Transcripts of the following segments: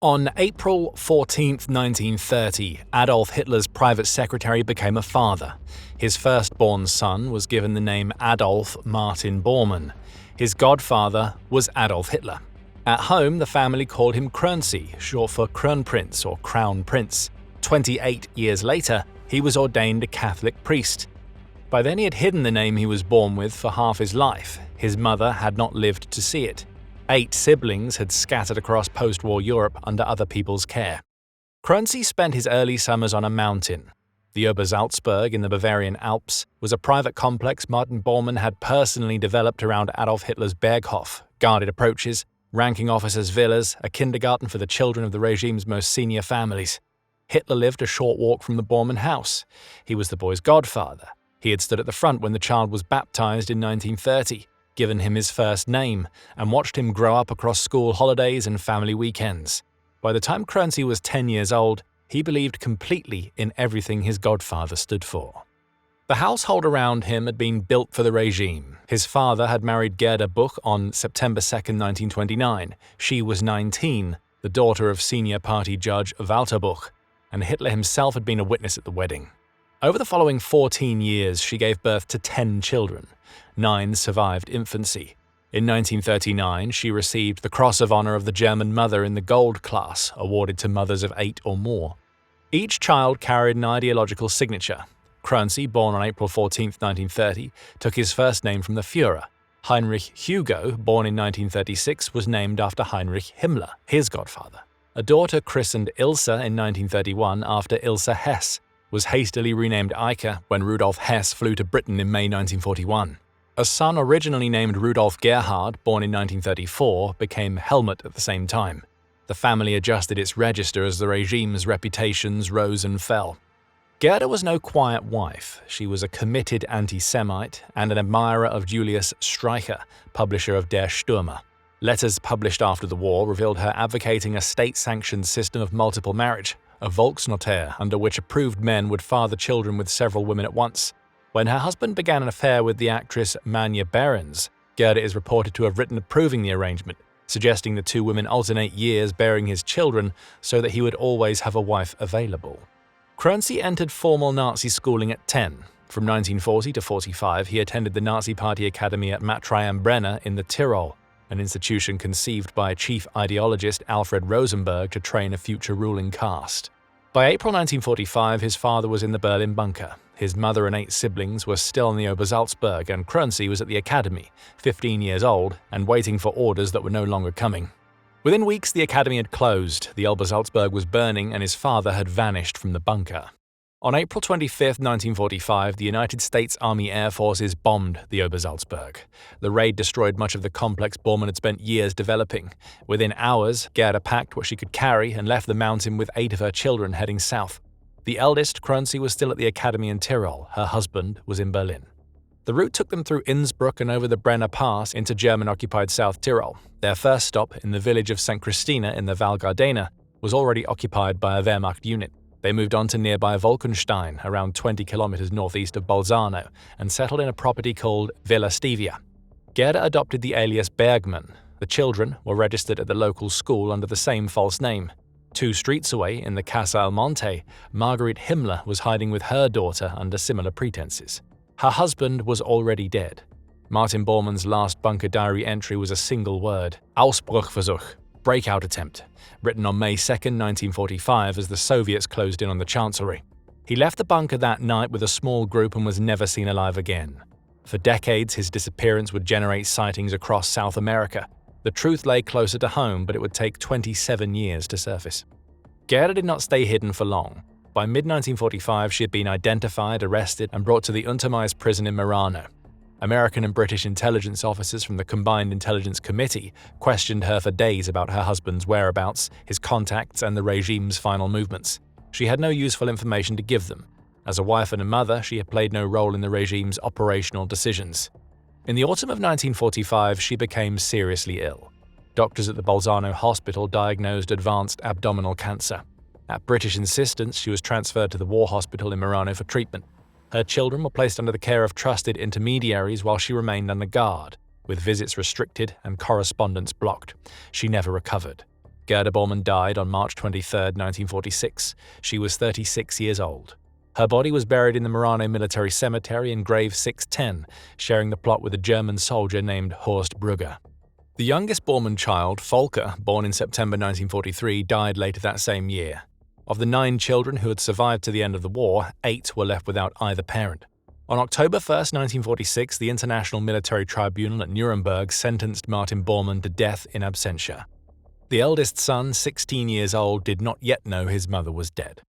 On April 14, 1930, Adolf Hitler's private secretary became a father. His firstborn son was given the name Adolf Martin Bormann. His godfather was Adolf Hitler. At home, the family called him Krönsi, short for Kronprinz or Crown Prince. 28 years later, he was ordained a Catholic priest. By then he had hidden the name he was born with for half his life. His mother had not lived to see it. 8 siblings had scattered across post-war Europe under other people's care. Krönsi spent his early summers on a mountain. The Obersalzberg in the Bavarian Alps was a private complex Martin Bormann had personally developed around Adolf Hitler's Berghof, guarded approaches, ranking officers' villas, a kindergarten for the children of the regime's most senior families. Hitler lived a short walk from the Bormann house. He was the boy's godfather. He had stood at the front when the child was baptized in 1930. Given him his first name, and watched him grow up across school holidays and family weekends. By the time Krönsi was 10 years old, he believed completely in everything his godfather stood for. The household around him had been built for the regime. His father had married Gerda on September 2, 1929. She was 19, the daughter of senior party judge Walter Buch, and Hitler himself had been a witness at the wedding. Over the following 14 years, she gave birth to 10 children. 9 survived infancy. In 1939, she received the Cross of Honor of the German Mother in the Gold class, awarded to mothers of 8 or more. Each child carried an ideological signature. Krönsi, born on April 14, 1930, took his first name from the Führer. Heinrich Hugo, born in 1936, was named after Heinrich Himmler, his godfather. A daughter christened Ilse in 1931 after Ilse Hess was hastily renamed Eike when Rudolf Hess flew to Britain in May 1941. A son originally named Rudolf Gerhard, born in 1934, became Helmut at the same time. The family adjusted its register as the regime's reputations rose and fell. Gerda was no quiet wife. She was a committed anti-Semite and an admirer of Julius Streicher, publisher of Der Stürmer. Letters published after the war revealed her advocating a state-sanctioned system of multiple marriage, a Volksnotar under which approved men would father children with several women at once. When her husband began an affair with the actress Manja Behrens, Gerda is reported to have written approving the arrangement, suggesting the 2 women alternate years bearing his children so that he would always have a wife available. Krönsi entered formal Nazi schooling at 10. From 1940 to 45, he attended the Nazi Party Academy at Mattreian-Brenner in the Tyrol, an institution conceived by chief ideologist Alfred Rosenberg to train a future ruling caste. By April 1945, his father was in the Berlin bunker. His mother and 8 siblings were still in the Obersalzberg, and Krönsi was at the academy, 15 years old, and waiting for orders that were no longer coming. Within weeks, the academy had closed, the Obersalzberg was burning, and his father had vanished from the bunker. On April 25, 1945, the United States Army Air Forces bombed the Obersalzberg. The raid destroyed much of the complex Bormann had spent years developing. Within hours, Gerda packed what she could carry and left the mountain with 8 of her children heading south. The eldest, Krönsi, was still at the academy in Tyrol. Her husband was in Berlin. The route took them through Innsbruck and over the Brenner Pass into German-occupied South Tyrol. Their first stop, in the village of St. Christina in the Val Gardena, was already occupied by a Wehrmacht unit. They moved on to nearby Wolkenstein, around 20 kilometers northeast of Bolzano, and settled in a property called Villa Stevia. Gerda adopted the alias Bergmann. The children were registered at the local school under the same false name. 2 streets away, in the Casa Almonte, Marguerite Himmler was hiding with her daughter under similar pretenses. Her husband was already dead. Martin Bormann's last bunker diary entry was a single word: Ausbruchversuch, breakout attempt, written on May 2, 1945 as the Soviets closed in on the Chancellery. He left the bunker that night with a small group and was never seen alive again. For decades, his disappearance would generate sightings across South America. The truth lay closer to home, but it would take 27 years to surface. Gerda did not stay hidden for long. By mid-1945, she had been identified, arrested, and brought to the Untermeis prison in Merano. American and British intelligence officers from the Combined Intelligence Committee questioned her for days about her husband's whereabouts, his contacts, and the regime's final movements. She had no useful information to give them. As a wife and a mother, she had played no role in the regime's operational decisions. In the autumn of 1945, she became seriously ill. Doctors at the Bolzano hospital diagnosed advanced abdominal cancer. At British insistence, she was transferred to the war hospital in Merano for treatment. Her children were placed under the care of trusted intermediaries while she remained under guard, with visits restricted and correspondence blocked. She never recovered. Gerda Bormann died on March 23, 1946. She was 36 years old. Her body was buried in the Marano Military Cemetery in Grave 610, sharing the plot with a German soldier named Horst Brugger. The youngest Bormann child, Volker, born in September 1943, died later that same year. Of the 9 children who had survived to the end of the war, 8 were left without either parent. On October 1, 1946, the International Military Tribunal at Nuremberg sentenced Martin Bormann to death in absentia. The eldest son, 16 years old, did not yet know his mother was dead.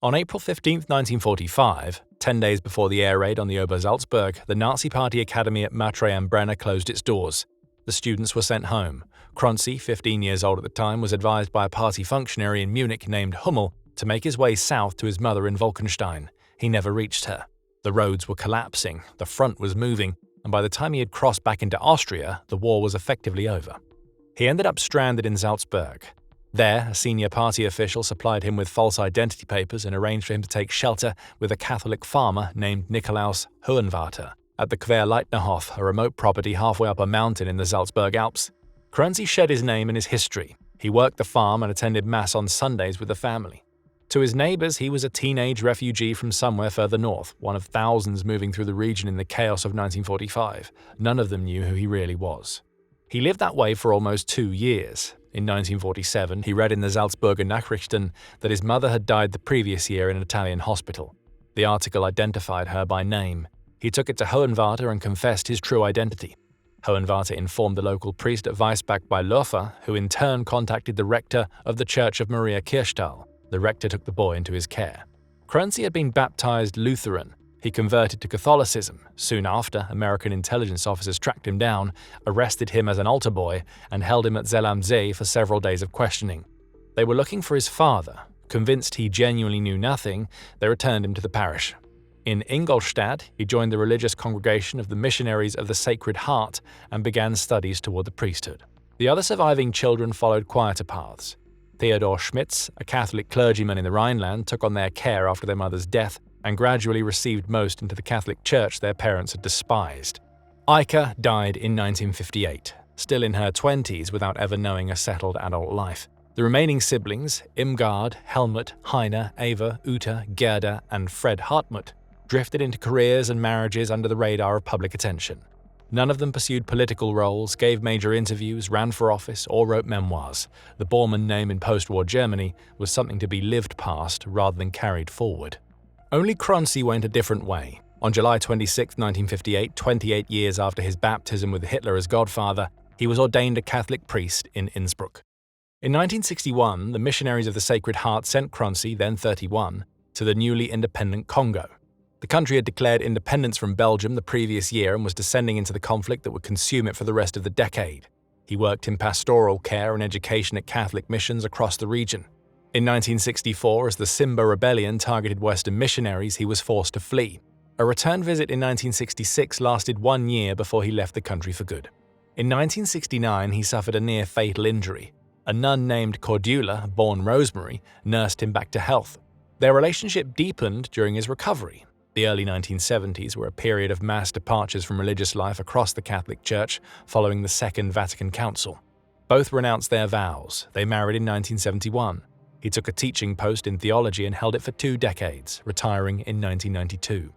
On April 15, 1945, 10 days before the air raid on the Obersalzberg, the Nazi Party Academy at Matre am Brenner closed its doors. The students were sent home. Kronzi, 15 years old at the time, was advised by a party functionary in Munich named Hummel to make his way south to his mother in Wolkenstein. He never reached her. The roads were collapsing, the front was moving, and by the time he had crossed back into Austria, the war was effectively over. He ended up stranded in Salzburg. There, a senior party official supplied him with false identity papers and arranged for him to take shelter with a Catholic farmer named Nikolaus Hohenwarter at the Querleitnerhof, a remote property halfway up a mountain in the Salzburg Alps. Kronzi shed his name and his history. He worked the farm and attended Mass on Sundays with the family. To his neighbors, he was a teenage refugee from somewhere further north, one of thousands moving through the region in the chaos of 1945. None of them knew who he really was. He lived that way for almost 2 years. In 1947, he read in the Salzburger Nachrichten that his mother had died the previous year in an Italian hospital. The article identified her by name. He took it to Hohenwarter and confessed his true identity. Hohenwarter informed the local priest at Weissbach bei Lofer, who in turn contacted the rector of the Church of Maria Kirchtal. The rector took the boy into his care. Kronzi had been baptized Lutheran. He converted to Catholicism. Soon after, American intelligence officers tracked him down, arrested him as an altar boy, and held him at Zell am See for several days of questioning. They were looking for his father. Convinced he genuinely knew nothing, they returned him to the parish. In Ingolstadt, he joined the religious congregation of the Missionaries of the Sacred Heart and began studies toward the priesthood. The other surviving children followed quieter paths. Theodor Schmitz, a Catholic clergyman in the Rhineland, took on their care after their mother's death and gradually received most into the Catholic Church their parents had despised. Eike died in 1958, still in her 20s without ever knowing a settled adult life. The remaining siblings, Irmgard, Helmut, Heine, Eva, Uta, Gerda, and Fred Hartmut, drifted into careers and marriages under the radar of public attention. None of them pursued political roles, gave major interviews, ran for office, or wrote memoirs. The Bormann name in post-war Germany was something to be lived past rather than carried forward. Only Kronzi went a different way. On July 26, 1958, 28 years after his baptism with Hitler as godfather, he was ordained a Catholic priest in Innsbruck. In 1961, the Missionaries of the Sacred Heart sent Kronzi, then 31, to the newly independent Congo. The country had declared independence from Belgium the previous year and was descending into the conflict that would consume it for the rest of the decade. He worked in pastoral care and education at Catholic missions across the region. In 1964, as the Simba Rebellion targeted Western missionaries, he was forced to flee. A return visit in 1966 lasted 1 year before he left the country for good. In 1969, he suffered a near-fatal injury. A nun named Cordula, born Rosemary, nursed him back to health. Their relationship deepened during his recovery. The early 1970s were a period of mass departures from religious life across the Catholic Church following the Second Vatican Council. Both renounced their vows. They married in 1971. He took a teaching post in theology and held it for 2 decades, retiring in 1992.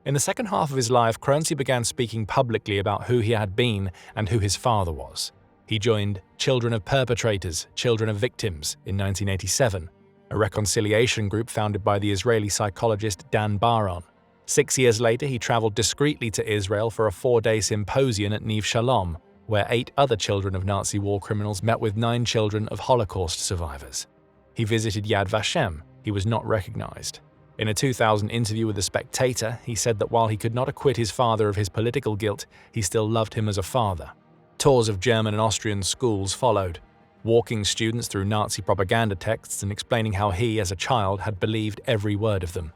In the second half of his life, Kronzi began speaking publicly about who he had been and who his father was. He joined Children of Perpetrators, Children of Victims in 1987, a reconciliation group founded by the Israeli psychologist Dan Baron. 6 years later, he traveled discreetly to Israel for a 4-day symposium at Neve Shalom, where 8 other children of Nazi war criminals met with 9 children of Holocaust survivors. He visited Yad Vashem. He was not recognized. In a 2000 interview with the Spectator, he said that while he could not acquit his father of his political guilt, he still loved him as a father. Tours of German and Austrian schools followed, walking students through Nazi propaganda texts and explaining how he, as a child, had believed every word of them.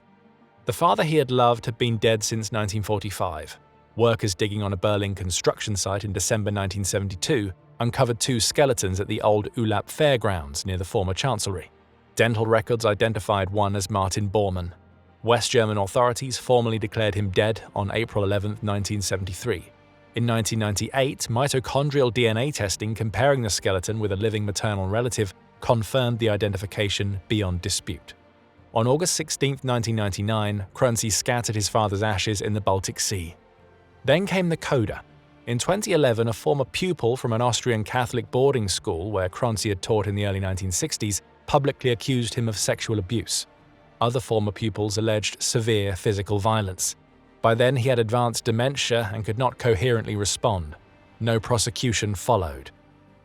The father he had loved had been dead since 1945. Workers digging on a Berlin construction site in December 1972 uncovered 2 skeletons at the old Ulap fairgrounds near the former chancellery. Dental records identified one as Martin Bormann. West German authorities formally declared him dead on April 11, 1973. In 1998, mitochondrial DNA testing comparing the skeleton with a living maternal relative confirmed the identification beyond dispute. On August 16, 1999, Krönczy scattered his father's ashes in the Baltic Sea. Then came the coda. In 2011, a former pupil from an Austrian Catholic boarding school where Krönczy had taught in the early 1960s publicly accused him of sexual abuse. Other former pupils alleged severe physical violence. By then, he had advanced dementia and could not coherently respond. No prosecution followed.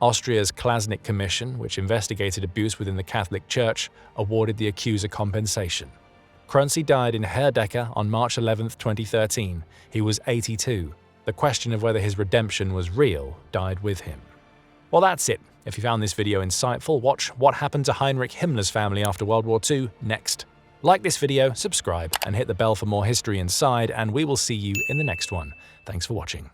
Austria's Klasnik Commission, which investigated abuse within the Catholic Church, awarded the accuser compensation. Krönczy died in Herdecke on March 11, 2013. He was 82. The question of whether his redemption was real died with him. Well, that's it. If you found this video insightful, watch What Happened to Heinrich Himmler's Family After World War II next. Like this video, subscribe, and hit the bell for more history inside, and we will see you in the next one. Thanks for watching.